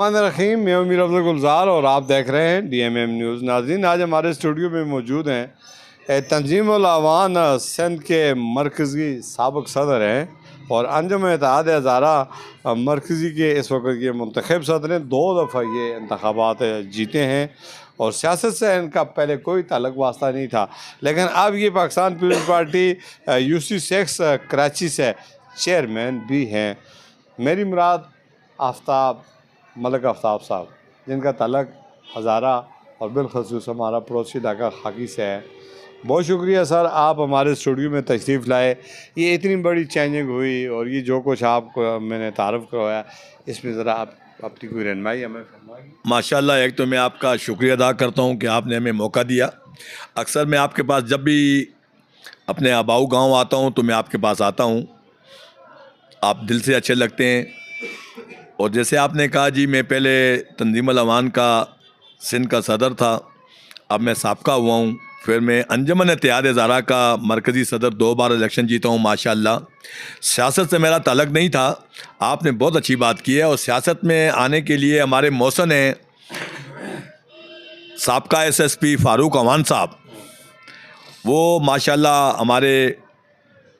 रहीम, मैं अमीर अब्दुल गुलजार और आप देख रहे हैं DMM न्यूज़। नाज़रीन, आज हमारे स्टूडियो में मौजूद हैं तंजीमुल अवान सिंध के मरकज़ी साबिक़ सदर हैं और अंजुम इत्तेहाद हज़ारा मरकज़ी के इस वक्त ये मुंतखब सदर हैं। 2 दफ़ा ये इंतखाबात जीते हैं और सियासत से इनका पहले कोई ताल्लुक़ वास्ता नहीं था, लेकिन अब ये Pakistan peoples party UC6 Karachi से चेयरमैन भी हैं। मेरी मुराद आफ्ताब मलिक आफ्ताब साहब, जिनका तलक हज़ारा और बिलखसूस हमारा पड़ोसी इलाका खाकी से है। बहुत शुक्रिया सर, आप हमारे स्टूडियो में तशरीफ़ लाए। ये इतनी बड़ी चेंजिंग हुई और ये जो कुछ आपको मैंने तारफ़ करवाया, इसमें ज़रा आप अपनी कोई रहनुमाई हमें फरमाइए। माशाल्लाह, एक तो मैं आपका शुक्रिया अदा करता हूँ कि आपने हमें मौका दिया। अक्सर मैं आपके पास जब भी अपने आबाऊ गांव आता हूँ तो मैं आपके पास आता हूँ, आप दिल से अच्छे लगते हैं। और जैसे आपने कहा जी, मैं पहले तंजीमुल अवान का सिंध का सदर था, अब मैं साबका हुआ हूँ। फिर मैं अंजुमन इत्तेहाद हज़ारा का मरकज़ी सदर 2 बार इलेक्शन जीता हूँ। माशाल्लाह, सियासत से मेरा ताल्लुक़ नहीं था। आपने बहुत अच्छी बात की है। और सियासत में आने के लिए हमारे मौसन हैं साबका SSP फ़ारूक अवान साहब, वो माशाल्लाह हमारे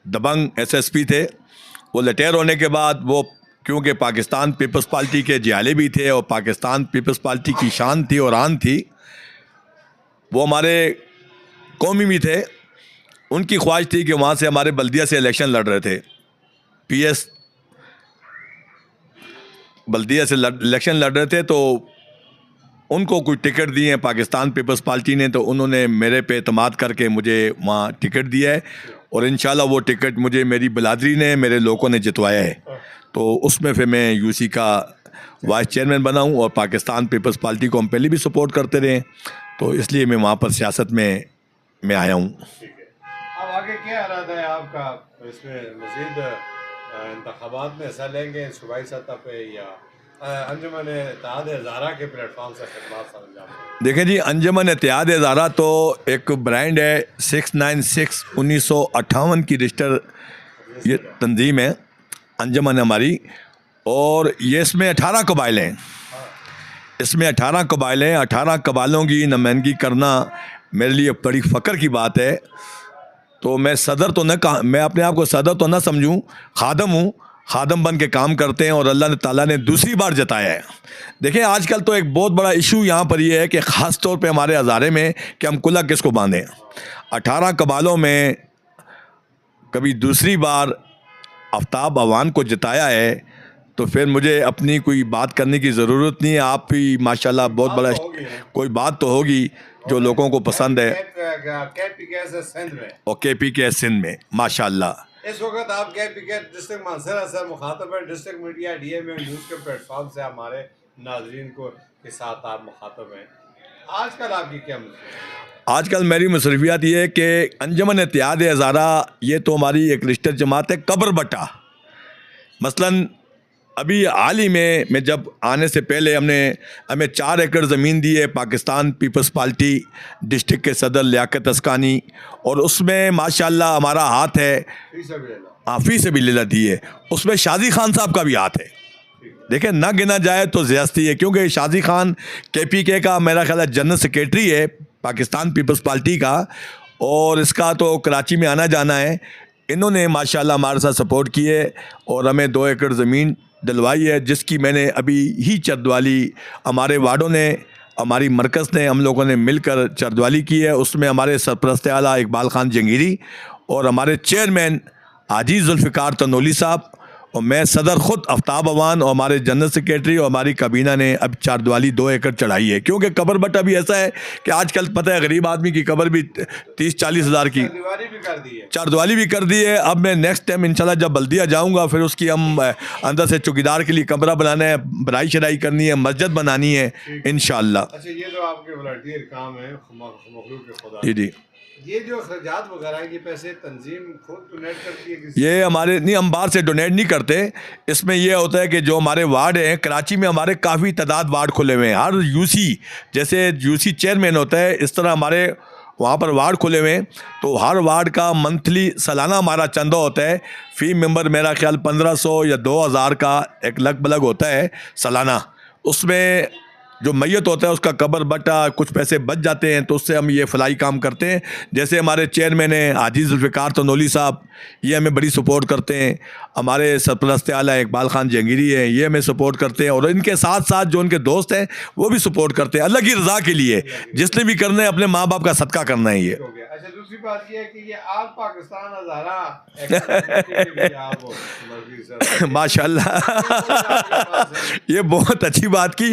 दबंग SSP थे। वो रिटायर होने के बाद वो, क्योंकि पाकिस्तान पीपल्स पार्टी के जियाले भी थे और पाकिस्तान पीपल्स पार्टी की शान थी और आन थी, वो हमारे कौमी भी थे। उनकी ख्वाहिश थी कि वहाँ से हमारे बल्दिया से इलेक्शन लड़ रहे थे, PS बल्दिया से इलेक्शन लड़ रहे थे, तो उनको कोई टिकट दिए हैं पाकिस्तान पीपल्स पार्टी ने, तो उन्होंने मेरे पे एतमाद करके मुझे वहाँ टिकट दिया है और इंशाल्लाह वो टिकट मुझे मेरी बिरादरी ने, मेरे लोगों ने जितवाया है। तो उसमें फिर मैं UC का वाइस चेयरमैन बना हूँ और पाकिस्तान पीपल्स पार्टी को हम पहले भी सपोर्ट करते रहे, तो इसलिए मैं वहाँ पर सियासत में मैं आया हूँ। अब आगे क्या इरादा है आपका? इसमें मज़ीद इंतखाबात में हिस्सा लेंगे सूबाई सतह पे या अंजुमन इत्तेहाद हज़ारा के प्लेटफॉर्म से खिदमत सर अंजाम देंगे? देखें जी, अंजुमन इत्तेहाद हज़ारा तो एक ब्रांड है, 696 1958 की रजिस्टर ये तंजीम है अंजुमन हमारी, और ये इसमें 18 कबाइल हैं। इसमें 18 कबाइल हैं। 18 कबाइलों की नुमाइंदगी करना मेरे लिए बड़ी फ़ख्र की बात है। तो मैं सदर तो न कहा, मैं अपने आप को सदर तो ना समझूं, खादम हूँ। खादम बन के काम करते हैं और अल्लाह ताला ने दूसरी बार जताया है। देखिए, आजकल तो एक बहुत बड़ा इशू यहाँ पर ये है कि ख़ास तौर पे हमारे हज़ारे में कि हम कुल्ला किसको बांधें। 18 कबालों में कभी दूसरी बार आफ्ताब अवान को जिताया है, तो फिर मुझे अपनी कोई बात करने की ज़रूरत नहीं है। आप भी माशाल्लाह बहुत बड़ा कोई बात तो होगी जो लोगों को पसंद है। और KPK सिंध में माशाल्लाह इस वक्त आप KPK डिस्ट्रिक्ट मानसरा से मुखातब हैं। डिस्ट्रिक्ट मीडिया DMM न्यूज़ के प्लेटफॉर्म से हमारे नाजरीन को के साथ आप मुखातब हैं। आजकल आपकी क्या मसरूफियत? आजकल मेरी मसरूफियात ये है कि अंजुमन इत्तेहाद हज़ारा ये तो हमारी एक रजिस्टर्ड जमात है। कब्र बट्टा मसलन अभी हाल ही में मैं जब आने से पहले हमें 4 एकड़ ज़मीन दी है पाकिस्तान पीपल्स पार्टी डिस्ट्रिक्ट के सदर लियाकत अस्कानी, और उसमें माशाल्लाह हमारा हाथ है। फी से भी लेला दी है, उसमें शादी खान साहब का भी हाथ है। देखिए, ना गिना जाए तो ज़्यादती है, क्योंकि शादी खान KPK का मेरा ख्याल है जनरल सेक्रेटरी है पाकिस्तान पीपल्स पार्टी का, और इसका तो कराची में आना जाना है। इन्होंने माशाल्लाह हमारे साथ सपोर्ट किए और हमें 2 एकड़ ज़मीन दिलवाई है, जिसकी मैंने अभी ही चरदवाली हमारे वार्डों ने, हमारी मरकज़ ने, हम लोगों ने मिलकर चरदवाली की है। उसमें हमारे सरपरस्त आला इकबाल खान जंगीरी और हमारे चेयरमैन हाजी जुल्फ़िकार तनोली साहब और मैं सदर ख़ुद आफ्ताब अवान और हमारे जनरल सेक्रेटरी और हमारी काबीना ने अब चरदवाली 2 एकड़ चढ़ाई है। क्योंकि कब्र बट्टा भी ऐसा है कि आजकल पता है गरीब आदमी की कब्र भी 30-40 हज़ार की चरदवाली भी कर दी है। अब मैं नेक्स्ट टाइम इंशाल्लाह जब बल्दिया जाऊंगा, फिर उसकी हम अंदर से चौकीदार के लिए कमरा बनाना है, बनाई शराई करनी है, मस्जिद बनानी है इंशाल्लाह। अच्छा, ये जो आपके वॉलंटियर काम है मखलूक के खुदा, जी, ये जो अखराजात वगैरह के पैसे तंजीम खुद डोनेट करती है? ये हमारे नहीं, हम बाहर से डोनेट नहीं करते। इसमें यह होता है कि जो हमारे वार्ड हैं, कराची में हमारे काफ़ी तादाद वार्ड खुले हुए हैं। हर UC जैसे UC चेयरमैन होता है, इस तरह हमारे वहाँ पर वार्ड खुले हुए हैं। तो हर वार्ड का मंथली सालाना हमारा चंदा होता है। फ़ी मेंबर मेरा ख्याल 1500 या 2000 का एक लगभग होता है सालाना। उसमें जो मैयत होता है उसका कब्र बट्टा कुछ पैसे बच जाते हैं, तो उससे हम ये फलाई काम करते हैं। जैसे हमारे चेयरमैन हैं हाजी जुल्फ़िकार तनोली साहब, ये हमें बड़ी सपोर्ट करते हैं। हमारे सरपरस्त आला इकबाल खान जहांगीरी हैं, ये हमें सपोर्ट करते हैं। और इनके साथ साथ जो उनके दोस्त हैं वो भी सपोर्ट करते हैं, अल्लाह की रज़ा के लिए। जिसने भी करना है अपने माँ बाप का सदका करना है ये। अच्छा, दूसरी बात ये है कि ये आल पाकिस्तान हज़ारा माशाल्लाह ये बहुत अच्छी बात की।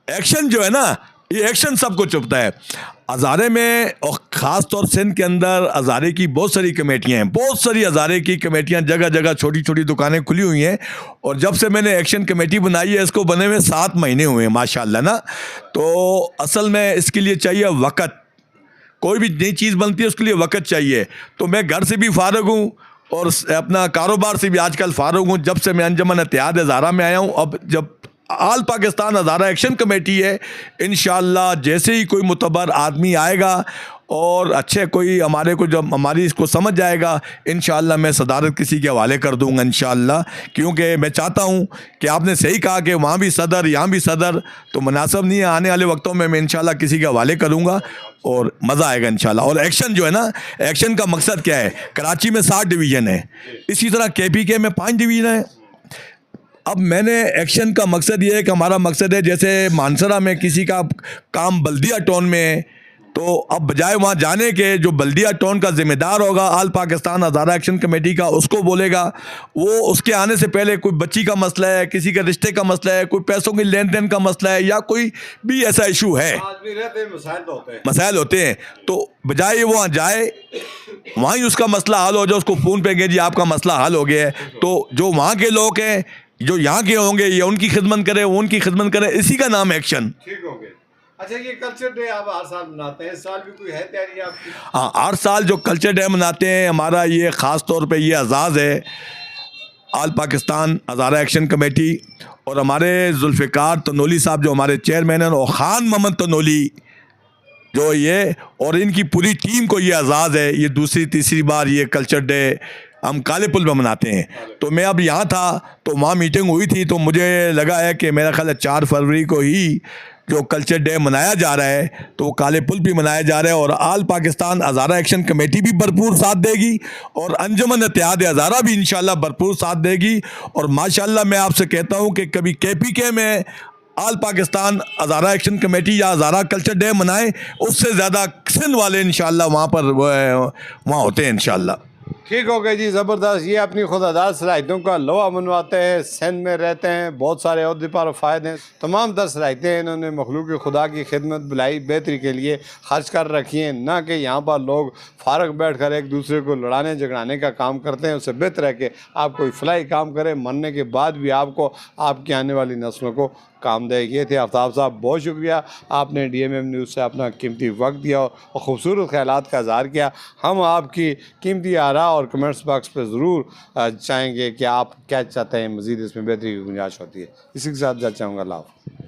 एक्शन जो है ना, ये एक्शन सबको चुभता है हज़ारे में, और ख़ास तौर सिंध के अंदर हज़ारे की बहुत सारी कमेटियाँ हैं, बहुत सारी हज़ारे की कमेटियाँ, जगह जगह छोटी छोटी दुकानें खुली हुई हैं। और जब से मैंने एक्शन कमेटी बनाई है, इसको बने हुए 7 महीने हुए हैं माशाल्लाह ना। तो असल में इसके लिए चाहिए वक़्त, कोई भी नई चीज़ बनती है उसके लिए वक़्त चाहिए। तो मैं घर से भी फ़ारिग हूँ और अपना कारोबार से भी आजकल फ़ारिग हूँ, जब से मैं अंजुमन इत्तेहाद हज़ारा में आया हूँ। अब जब आल पाकिस्तान हज़ारा एक्शन कमेटी है, इंशाअल्लाह जैसे ही कोई मुतबर आदमी आएगा और अच्छे कोई हमारे को जब हमारी इसको समझ जाएगा, इंशाअल्लाह मैं सदारत किसी के हवाले कर दूंगा इंशाअल्लाह। क्योंकि मैं चाहता हूं कि आपने सही कहा कि वहाँ भी सदर यहाँ भी सदर, तो मुनासिब नहीं है। आने वाले वक्तों में मैं इंशाअल्लाह किसी के हवाले करूँगा और मज़ा आएगा इंशाअल्लाह। और एक्शन जो है ना, एक्शन का मकसद क्या है, कराची में 7 डिवीज़न है, इसी तरह KPK में 5 डिवीज़न है। अब मैंने एक्शन का मकसद ये है कि हमारा मकसद है जैसे मानसरा में किसी का काम बल्दिया टाउन में है, तो अब बजाय वहाँ जाने के जो बल्दिया टाउन का ज़िम्मेदार होगा आल पाकिस्तान हज़ारा एक्शन कमेटी का, उसको बोलेगा। वो उसके आने से पहले कोई बच्ची का मसला है, किसी का रिश्ते का मसला है, कोई पैसों के लेन देन का मसला है, या कोई भी ऐसा इशू है, मसाइल होते हैं, तो बजाय वो वहाँ जाए, वहाँ ही उसका मसला हल हो जाए, उसको फ़ोन पे गए जी आपका मसला हल हो गया है। तो जो वहाँ के लोग हैं, जो यहाँ के होंगे, ये उनकी खिदमत करें, वो उनकी खिदमत करें, इसी का नाम एक्शन। ठीक हो गया। अच्छा, ये कल्चर डे आप हर साल मनाते हैं, इस साल भी कोई है तैयारी आपकी? हाँ, हर साल जो कल्चर डे मनाते हैं हमारा, ये ख़ास तौर पे ये एजाज़ है आल पाकिस्तान हज़ारा एक्शन कमेटी और हमारे जुल्फ़िकार तनोली साहब जो हमारे चेयरमैन हैं, और ख़ान मोहम्मद तनोली जो ये, और इनकी पूरी टीम को ये एजाज़ है। ये दूसरी तीसरी बार ये कल्चर डे हम काले पुल में मनाते हैं। तो मैं अब यहाँ था तो वहाँ मीटिंग हुई थी, तो मुझे लगा है कि मेरा ख्याल है 4 फरवरी को ही जो कल्चर डे मनाया जा रहा है, तो वो काले पुल भी मनाया जा रहा है। और आल पाकिस्तान हज़ारा एक्शन कमेटी भी भरपूर साथ देगी और अंजुमन इत्तेहाद हज़ारा भी इंशाल्लाह भरपूर साथ देगी। और माशाल्लाह मैं आपसे कहता हूँ कि कभी KPK में आल पाकिस्तान हज़ारा एक्शन कमेटी या हज़ारा कल्चर डे मनाए, उससे ज़्यादा सिंध वाले इंशाल्लाह वहाँ पर वहाँ होते हैं इंशाल्लाह। ठीक हो गया जी, ज़बरदस्त। ये अपनी खुदादार सलाहियतों का लोहा मनवाते हैं, सिंध में रहते हैं, बहुत सारे अहदे पर फ़ायदे हैं, तमाम तर सलाहियतें इन्होंने मखलूक खुदा की खिदमत भलाई बेहतरी के लिए खर्च कर रखी हैं। ना कि यहाँ पर लोग फ़ारग बैठ कर एक दूसरे को लड़ाने झगड़ाने का काम करते हैं। उससे बेहतर है कि आप कोई फलाई काम करें, मरने के बाद भी आपको आपकी आने वाली नस्लों को काम देगी। ये थे आफ्ताब साहब, बहुत शुक्रिया, आपने DMM न्यूज़ से अपना कीमती वक्त दिया और ख़ूबसूरत ख़यालात का इज़हार किया। हम आपकी कीमती आरा और कमेंट्स बॉक्स पर ज़रूर चाहेंगे कि आप क्या चाहते हैं मज़ीद इसमें बेहतरी की गुंजाइश होती है। इसी के साथ जा चाहूँगा, अल्लाह हाफ़िज़।